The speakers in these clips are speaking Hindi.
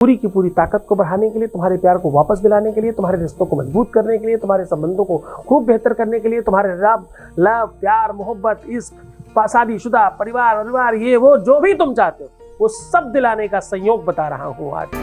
पूरी की पूरी ताकत को बढ़ाने के लिए, तुम्हारे प्यार को वापस दिलाने के लिए, तुम्हारे रिश्तों को मजबूत करने के लिए, तुम्हारे संबंधों को खूब बेहतर करने के लिए, तुम्हारे लव, प्यार, मोहब्बत, इश्क, शादीशुदा, परिवार, ये वो जो भी तुम चाहते हो वो सब दिलाने का संयोग बता रहा हूं आज।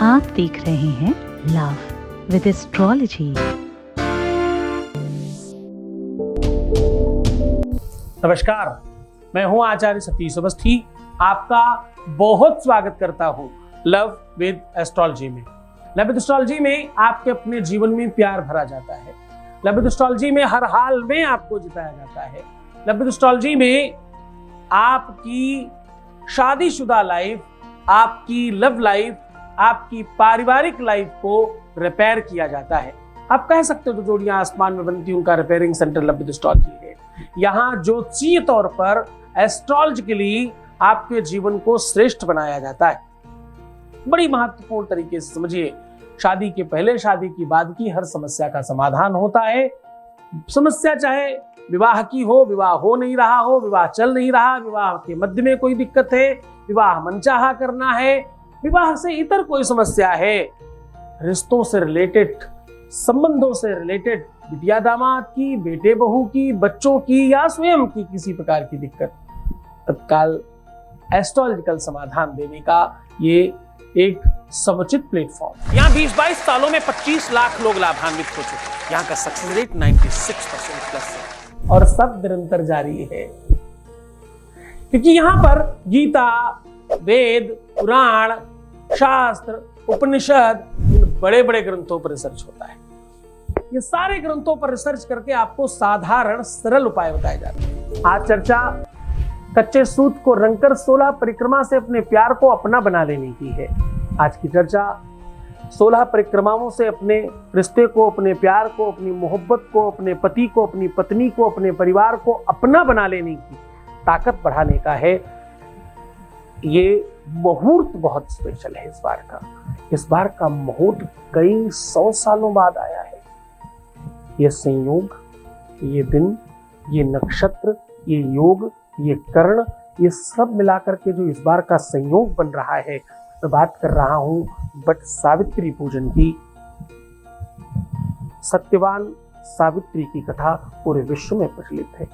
आप देख रहे हैं लव विद एस्ट्रोलॉजी। नमस्कार, मैं हूं आचार्य सतीश अवस्थी, आपका बहुत स्वागत करता हूं लव विद एस्ट्रोलॉजी में। लव विद एस्ट्रोलॉजी में आपके अपने जीवन में प्यार भरा जाता है। लव विद एस्ट्रोलॉजी में हर हाल में आपको जिताया जाता है। लव विद एस्ट्रोलॉजी में आपकी शादीशुदा लाइफ, आपकी लव लाइफ, आपकी पारिवारिक लाइफ को रिपेयर किया जाता है। आप कह सकते हो जो जोड़ियां आसमान में बनती उनका repairing centre love with astrology है। यहाँ ज्योतिषीय तौर पर एस्ट्रोलॉजिकली आपके जीवन को श्रेष्ठ बनाया जाता है। बड़ी महत्वपूर्ण तरीके से समझिए, शादी के पहले, शादी की बाद की हर समस्या का समाधान होता है। समस्या चाहे विवाह की हो, विवाह हो नहीं रहा हो, विवाह चल नहीं रहा, विवाह के मध्य में कोई दिक्कत है, विवाह मनचाहा करना है, विवाह से इतर कोई समस्या है, रिश्तों से रिलेटेड, संबंधों से रिलेटेड, बिटिया दामाद की, बेटे बहू की, बच्चों की या स्वयं की किसी प्रकार की दिक्कत, तत्काल एस्ट्रोलॉजिकल समाधान देने का ये एक समुचित प्लेटफॉर्म। यहाँ 20-22 सालों में 25 लाख लोग लाभान्वित हो चुके हैं। यहाँ का सक्सेस रेट 96% प्लस है और सब निरंतर जारी है, क्योंकि यहाँ पर गीता, वेद, पुराण, शास्त्र, उपनिषद, इन बड़े बड़े ग्रंथों पर रिसर्च होता है। ये सारे ग्रंथों पर रिसर्च करके आपको साधारण सरल उपाय बताए जाते हैं। आज चर्चा कच्चे सूत को रंगकर 16 परिक्रमा से अपने प्यार को अपना बना लेने की है। आज की चर्चा 16 परिक्रमाओं से अपने रिश्ते को, अपने प्यार को, अपनी मोहब्बत को, अपने पति को, अपनी पत्नी को, अपने परिवार को अपना बना लेने की ताकत बढ़ाने का है। ये मुहूर्त बहुत स्पेशल है इस बार का। इस बार का मुहूर्त कई 100 सालों बाद आया है। ये संयोग, ये दिन, ये नक्षत्र, ये योग, ये कर्ण, ये सब मिलाकर के जो इस बार का संयोग बन रहा है, मैं बात कर रहा हूं बट सावित्री पूजन की। सत्यवान सावित्री की कथा पूरे विश्व में प्रचलित है।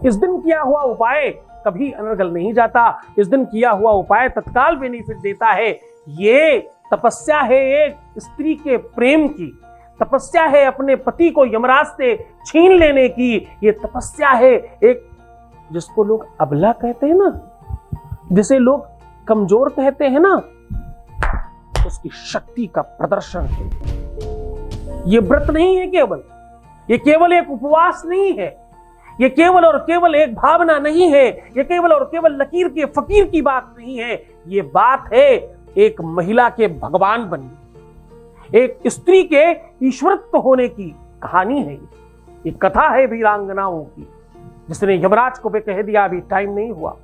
इस दिन किया हुआ उपाय कभी अनर्गल नहीं जाता। इस दिन किया हुआ उपाय तत्काल बेनिफिट देता है। ये तपस्या है एक स्त्री के प्रेम की, तपस्या है अपने पति को यमराज से छीन लेने की। ये तपस्या है एक, जिसको लोग अबला कहते हैं ना, जिसे लोग कमजोर कहते हैं ना, उसकी शक्ति का प्रदर्शन है। ये व्रत नहीं है केवल, ये केवल एक उपवास नहीं है, ये केवल और केवल एक भावना नहीं है, ये केवल और केवल लकीर के फकीर की बात नहीं है। ये बात है एक महिला के भगवान बनने, एक स्त्री के ईश्वरत्व होने की कहानी है। ये कथा है वीरांगनाओं की, जिसने यमराज को भी कह दिया अभी टाइम नहीं हुआ,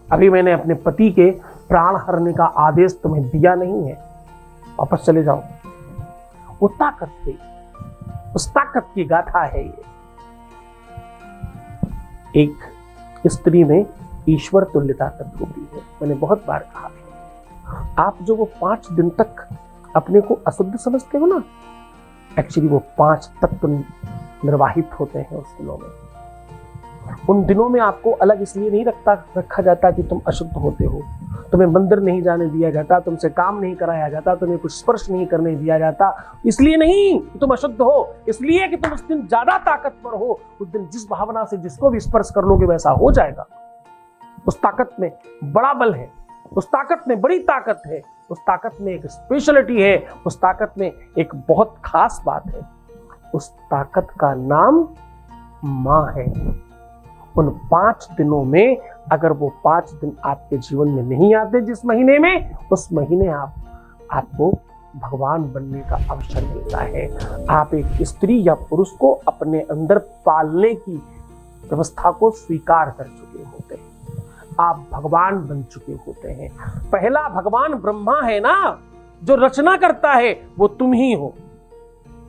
अभी मैंने अपने पति के प्राण हरने का आदेश तुम्हें दिया नहीं है, वापस चले जाओ। वो ताकत है, उस ताकत की गाथा है ये। एक स्त्री में ईश्वर तुल्य ताकत होती है। मैंने बहुत बार कहा है, आप जो वो 5 दिन तक अपने को अशुद्ध समझते हो ना, एक्चुअली वो 5 तत्व निर्वाहित होते हैं उस दिनों में। उन दिनों में आपको अलग इसलिए नहीं रखा जाता कि तुम अशुद्ध होते हो, तुम्हें मंदिर नहीं जाने दिया जाता, तुमसे काम नहीं कराया जाता, तुम्हें कुछ स्पर्श नहीं करने दिया जाता, इसलिए नहीं कि तुम अशुद्ध हो, इसलिए कि तुम उस दिन ज्यादा ताकतवर हो। उस दिन जिस भावना से जिसको भी स्पर्श कर लोगे वैसा हो जाएगा। उस ताकत में बड़ा बल है, उस ताकत में बड़ी ताकत है, उस ताकत में एक स्पेशलिटी है, उस ताकत में एक बहुत खास बात है। उस ताकत का नाम मां है। उन 5 दिनों में अगर वो 5 दिन आपके जीवन में नहीं आते जिस महीने में, उस महीने आपको भगवान बनने का अवसर मिलता है। आप एक स्त्री या पुरुष को अपने अंदर पालने की व्यवस्था को स्वीकार कर चुके होते हैं। आप भगवान बन चुके होते हैं। पहला भगवान ब्रह्मा है ना, जो रचना करता है वो तुम ही हो।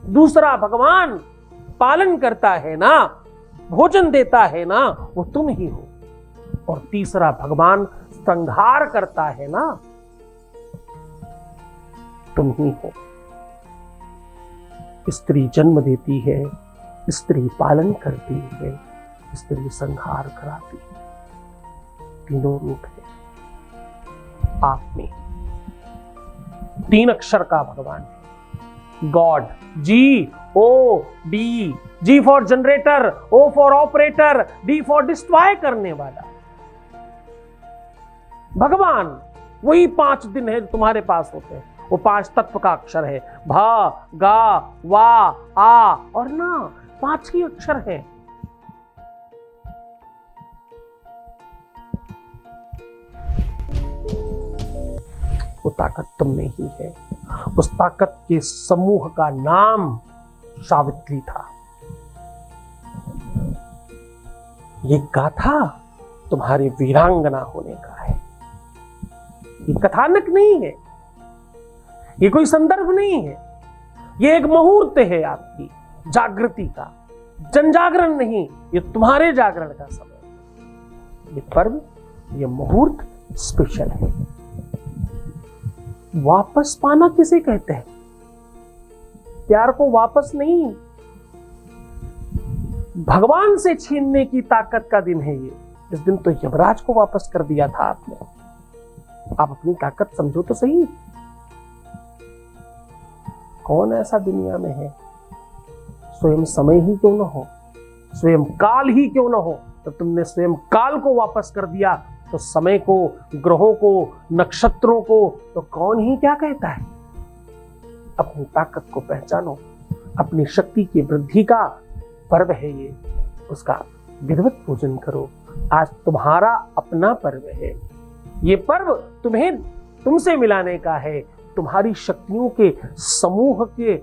दूसरा भगवान पालन करता है ना, भोजन देता है ना, वो तुम ही हो। और तीसरा भगवान संहार करता है ना, तुम ही हो। स्त्री जन्म देती है, स्त्री पालन करती है, स्त्री संहार कराती है। तीनों रूप है आप में। 3 अक्षर का भगवान है, God. GOD, G for generator, O for operator, D for destroy करने वाला भगवान। वही 5 दिन है तुम्हारे पास होते हैं। वो 5 तत्व का अक्षर है, भा, गा, वा, आ और ना। 5 ही अक्षर है। वो ताकत तुम में ही है। उस ताकत के समूह का नाम सावित्री था। ये गाथा तुम्हारे वीरांगना होने का है। ये कथानक नहीं है, ये कोई संदर्भ नहीं है, ये एक मुहूर्त है आपकी जागृति का। जनजागरण नहीं, ये तुम्हारे जागरण का समय। ये पर्व, ये मुहूर्त स्पेशल है। वापस पाना किसे कहते हैं? प्यार को वापस नहीं, भगवान से छीनने की ताकत का दिन है ये। इस दिन तो यमराज को वापस कर दिया था आपने। आप अपनी ताकत समझो तो सही। कौन ऐसा दुनिया में है, स्वयं समय ही क्यों ना हो, स्वयं काल ही क्यों ना हो, तो तुमने स्वयं काल को वापस कर दिया, तो समय को, ग्रहों को, नक्षत्रों को तो कौन ही क्या कहता है। अपनी ताकत को पहचानो। अपनी शक्ति की वृद्धि का पर्व है ये, उसका विधिवत पूजन करो। आज तुम्हारा अपना पर्व है। ये पर्व तुम्हें तुमसे मिलाने का है, तुम्हारी शक्तियों के समूह के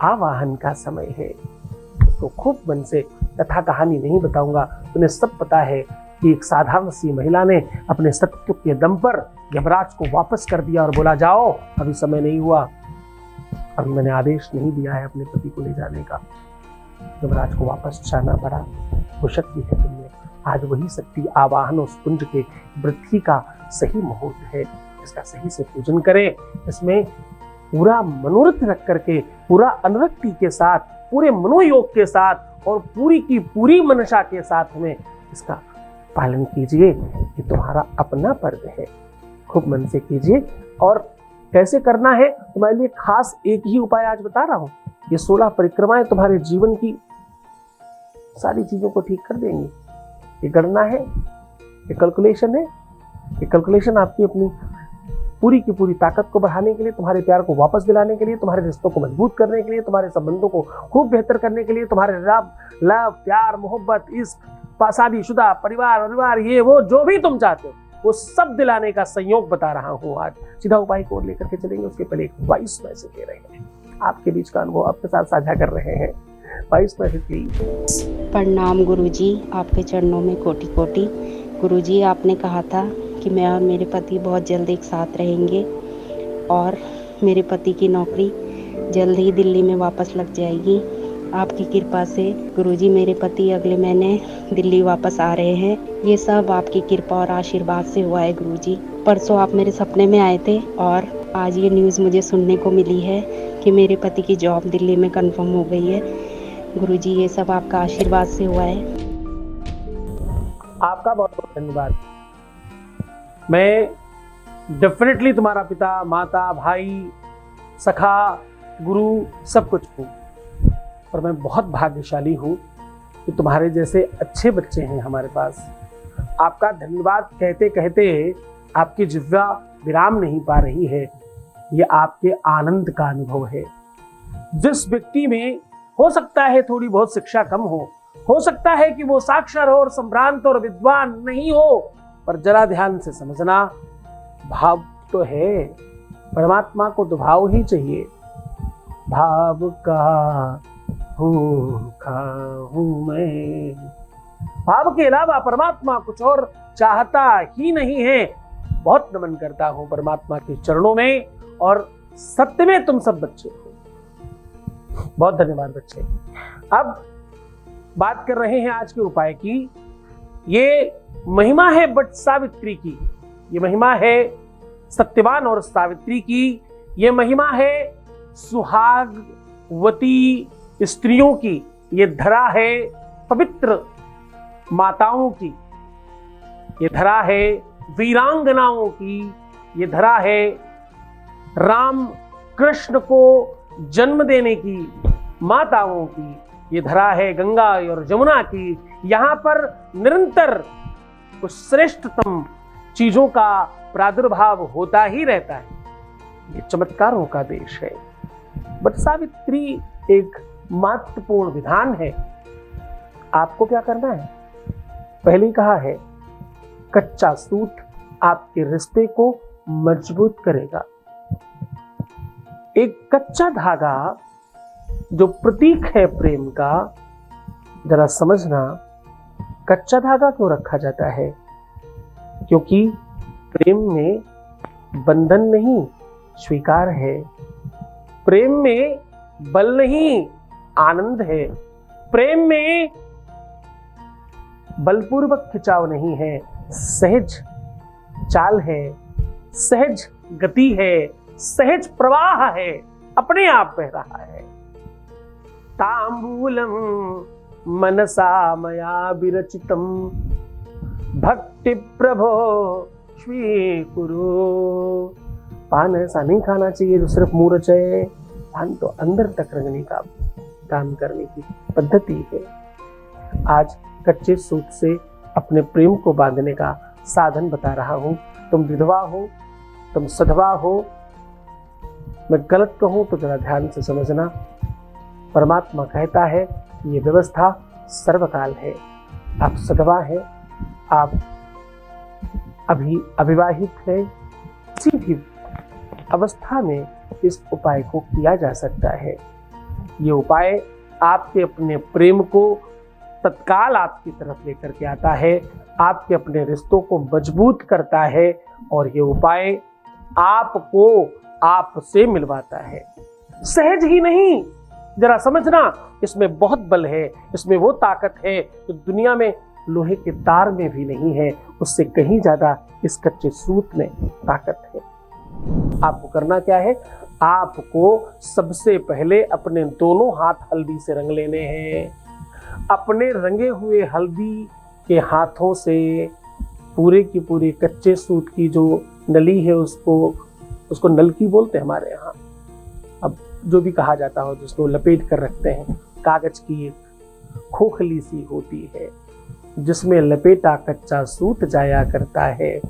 आवाहन का समय है। तो खूब मन से कथा कहानी नहीं बताऊंगा, तुम्हें सब पता है कि एक साधारण सी महिला ने अपने सत्य के दम पर यमराज को वापस कर दिया और बोला, जाओ, अभी समय नहीं हुआ, अभी मैंने आदेश नहीं दिया है अपने पति को ले जाने का। यमराज को वापस जाना पड़ा। वो शक्ति है तुमने। आज वही शक्ति आवाहन उस कुंज के वृद्धि का सही मुहूर्त है। इसका सही से पूजन करें। इसमें पूरा मनोरथ रख करके, पूरा अनुरक्ति के साथ, पूरे मनोयोग के साथ और पूरी की पूरी मनसा के साथ में इसका पालन कीजिए। ये तुम्हारा अपना पर्व है। खूब मन से कीजिए। और कैसे करना है तुम्हारे लिए खास एक ही उपाय आज बता रहा हूं। ये 16 परिक्रमाएं तुम्हारे जीवन की सारी चीजों को ठीक कर देंगी। ये गणना है, ये कैलकुलेशन है। ये कैलकुलेशन आपकी अपनी पूरी की पूरी ताकत को बढ़ाने के लिए, तुम्हारे प्यार को वापस दिलाने के लिए, तुम्हारे रिश्तों को मजबूत करने के लिए, तुम्हारे संबंधों को खूब बेहतर करने के लिए, तुम्हारे लव, प्यार, मोहब्बत, इश्क, शादीशुदा, परिवार, ये वो जो भी तुम चाहते हो वो सब दिलाने का संयोग बता रहा हूँ आज। सीधा उपाय को लेकर के चलेंगे। उसके पहले एक वॉइस मैसेज दे रहे हैं, आपके बीच का अनुभव आपके साथ साझा कर रहे हैं। Voice message please. प्रणाम गुरुजी, आपके चरणों में कोटि कोटि। गुरुजी, आपने कहा था कि मैं और मेरे पति बहुत जल्द एक साथ रहेंगे और मेरे पति की नौकरी जल्द ही दिल्ली में वापस लग जाएगी। आपकी कृपा से गुरुजी, मेरे पति अगले महीने दिल्ली वापस आ रहे हैं। ये सब आपकी कृपा और आशीर्वाद से हुआ है गुरुजी। परसों आप मेरे सपने में आए थे और आज ये न्यूज़ मुझे सुनने को मिली है कि मेरे पति की जॉब दिल्ली में कंफर्म हो गई है। गुरुजी, ये सब आपका आशीर्वाद से हुआ है। आपका बहुत बहुत धन्यवाद। मैं डेफिनेटली तुम्हारा पिता, माता, भाई, सखा, गुरु सब कुछ हूँ। और मैं बहुत भाग्यशाली हूँ कि तुम्हारे जैसे अच्छे बच्चे हैं हमारे पास। आपका धन्यवाद कहते कहते आपकी जिह्वा विराम नहीं पा रही है। ये आपके आनंद का अनुभव है। जिस व्यक्ति में हो सकता है थोड़ी बहुत शिक्षा कम हो सकता है कि वो साक्षर और संभ्रांत और विद्वान नहीं हो, पर जरा ध्यान से समझना, भाव तो है। परमात्मा को तो भाव ही चाहिए। भाव का भूखा हूं मैं, भाव के अलावा परमात्मा कुछ और चाहता ही नहीं है। बहुत नमन करता हूं परमात्मा के चरणों में, और सत्य में तुम सब बच्चे हो। बहुत धन्यवाद बच्चे। अब बात कर रहे हैं आज के उपाय की। ये महिमा है बट सावित्री की, ये महिमा है सत्यवान और सावित्री की, ये महिमा है सुहागवती स्त्रियों की, ये धरा है पवित्र माताओं की, ये धरा है वीरांगनाओं की, ये धरा है राम कृष्ण को जन्म देने की माताओं की, ये धरा है गंगा और जमुना की। यहाँ पर निरंतर कुछ श्रेष्ठतम चीजों का प्रादुर्भाव होता ही रहता है। ये चमत्कारों का देश है। बट सावित्री एक महत्वपूर्ण विधान है। आपको क्या करना है? पहले ही कहा है, कच्चा सूत आपके रिश्ते को मजबूत करेगा। एक कच्चा धागा जो प्रतीक है प्रेम का, जरा समझना, कच्चा धागा क्यों रखा जाता है? क्योंकि प्रेम में बंधन नहीं, स्वीकार है। प्रेम में बल नहीं, आनंद है। प्रेम में बलपूर्वक खिंचाव नहीं है, सहज चाल है, सहज गति है, सहज प्रवाह है, अपने आप बह रहा है। तांबूलम मनसा मया विरचितम भक्ति प्रभो स्वीकुरु। पान ऐसा नहीं खाना चाहिए जो सिर्फ मुंह रचे, पान तो अंदर तक रंगने का काम करने की पद्धति है। आज कच्चे सूत से अपने प्रेम को बांधने का साधन बता रहा हूं। तुम विधवा हो, तुम सधवा हो, मैं गलत कहूं तो जरा ध्यान से समझना। परमात्मा कहता है कि ये व्यवस्था सर्वकाल है। आप सधवा है, आप अभी अविवाहित है, किसी भी अवस्था में इस उपाय को किया जा सकता है। ये उपाय आपके अपने प्रेम को तत्काल आपकी तरफ लेकर के आता है, आपके अपने रिश्तों को मजबूत करता है, और ये उपाय आपको आपसे मिलवाता है। सहज ही नहीं, जरा समझना, इसमें बहुत बल है, इसमें वो ताकत है जो दुनिया में लोहे के तार में भी नहीं है, उससे कहीं ज्यादा इस कच्चे सूत में ताकत है। आपको करना क्या है? आपको सबसे पहले अपने दोनों हाथ हल्दी से रंग लेने हैं। अपने रंगे हुए हल्दी के हाथों से पूरे की पूरी कच्चे सूत की जो नली है उसको नलकी बोलते हैं हमारे यहाँ, अब जो भी कहा जाता हो, जिसको लपेट कर रखते हैं, कागज की एक खोखली सी होती है जिसमें लपेटा कच्चा सूत जाया करता है।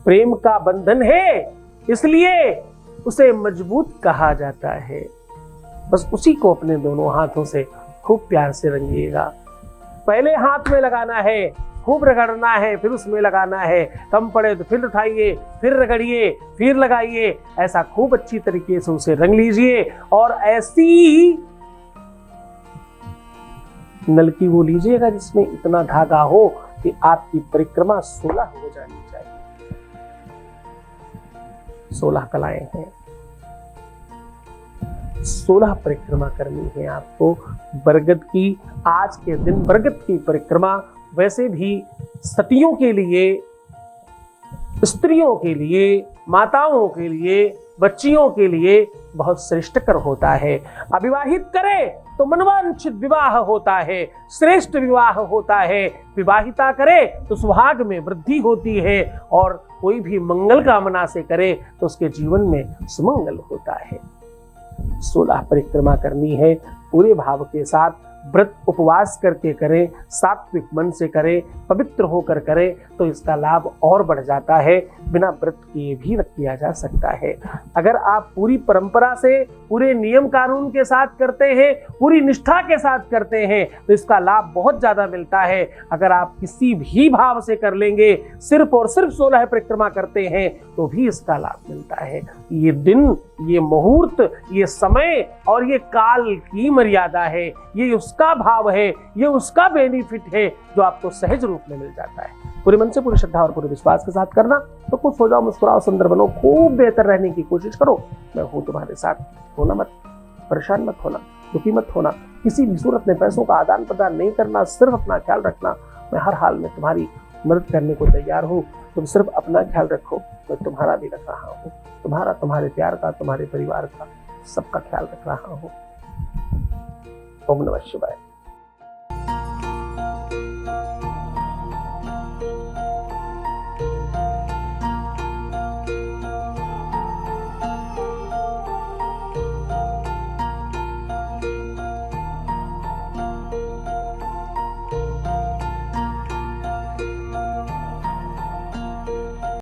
प्रेम का बंधन है, इसलिए उसे मजबूत कहा जाता है। बस उसी को अपने दोनों हाथों से खूब प्यार से रंगिएगा। पहले हाथ में लगाना है, खूब रगड़ना है, फिर उसमें लगाना है, कम पड़े तो फिर उठाइए, फिर रगड़िए, फिर लगाइए, ऐसा खूब अच्छी तरीके से उसे रंग लीजिए। और ऐसी नलकी वो लीजिएगा जिसमें इतना धागा हो कि आपकी परिक्रमा 16 हो जानी चाहिए। 16 कलाएं हैं, 16 परिक्रमा करनी है आपको बरगद की। आज के दिन बरगद की परिक्रमा वैसे भी सतियों के लिए, स्त्रियों के लिए, माताओं के लिए, बच्चियों के लिए बहुत श्रेष्ठकर होता है। अविवाहित करे तो मनवांछित विवाह होता है, श्रेष्ठ विवाह होता है। विवाहिता करे तो सुहाग में वृद्धि होती है, और कोई भी मंगल कामना से करे तो उसके जीवन में सुमंगल होता है। 16 परिक्रमा करनी है, पूरे भाव के साथ व्रत उपवास करके करें, सात्विक मन से करें, पवित्र होकर करें तो इसका लाभ और बढ़ जाता है। बिना व्रत किए भी किया जा सकता है। अगर आप पूरी परंपरा से, पूरे नियम कानून के साथ करते हैं, पूरी निष्ठा के साथ करते हैं तो इसका लाभ बहुत ज्यादा मिलता है। अगर आप किसी भी भाव से कर लेंगे, सिर्फ और सिर्फ 16 परिक्रमा करते हैं तो भी इसका लाभ मिलता है। ये दिन, ये मुहूर्त, ये समय और ये काल की मर्यादा है, ये उसका भाव है, ये उसका बेनिफिट है जो आपको सहज रूप में मिल जाता है। पूरे मन से, पूरी श्रद्धा और पूरे विश्वास के साथ करना। तो खुश हो जाओ, मुस्कुराओ, सुंदर बनो, खूब बेहतर रहने की कोशिश करो। मैं हूं तुम्हारे साथ, होना मत, परेशान मत होना, दुखी मत होना, किसी भी सूरत में पैसों का आदान प्रदान नहीं करना, सिर्फ अपना ख्याल रखना। मैं हर हाल में तुम्हारी मदद करने को तैयार हूँ। तुम सिर्फ अपना ख्याल रखो, मैं तुम्हारा भी रख रहा हूँ। तुम्हारा, तुम्हारे प्यार का, तुम्हारे परिवार का, सबका ख्याल रख रहा हूँ। ओम नमः शिवाय।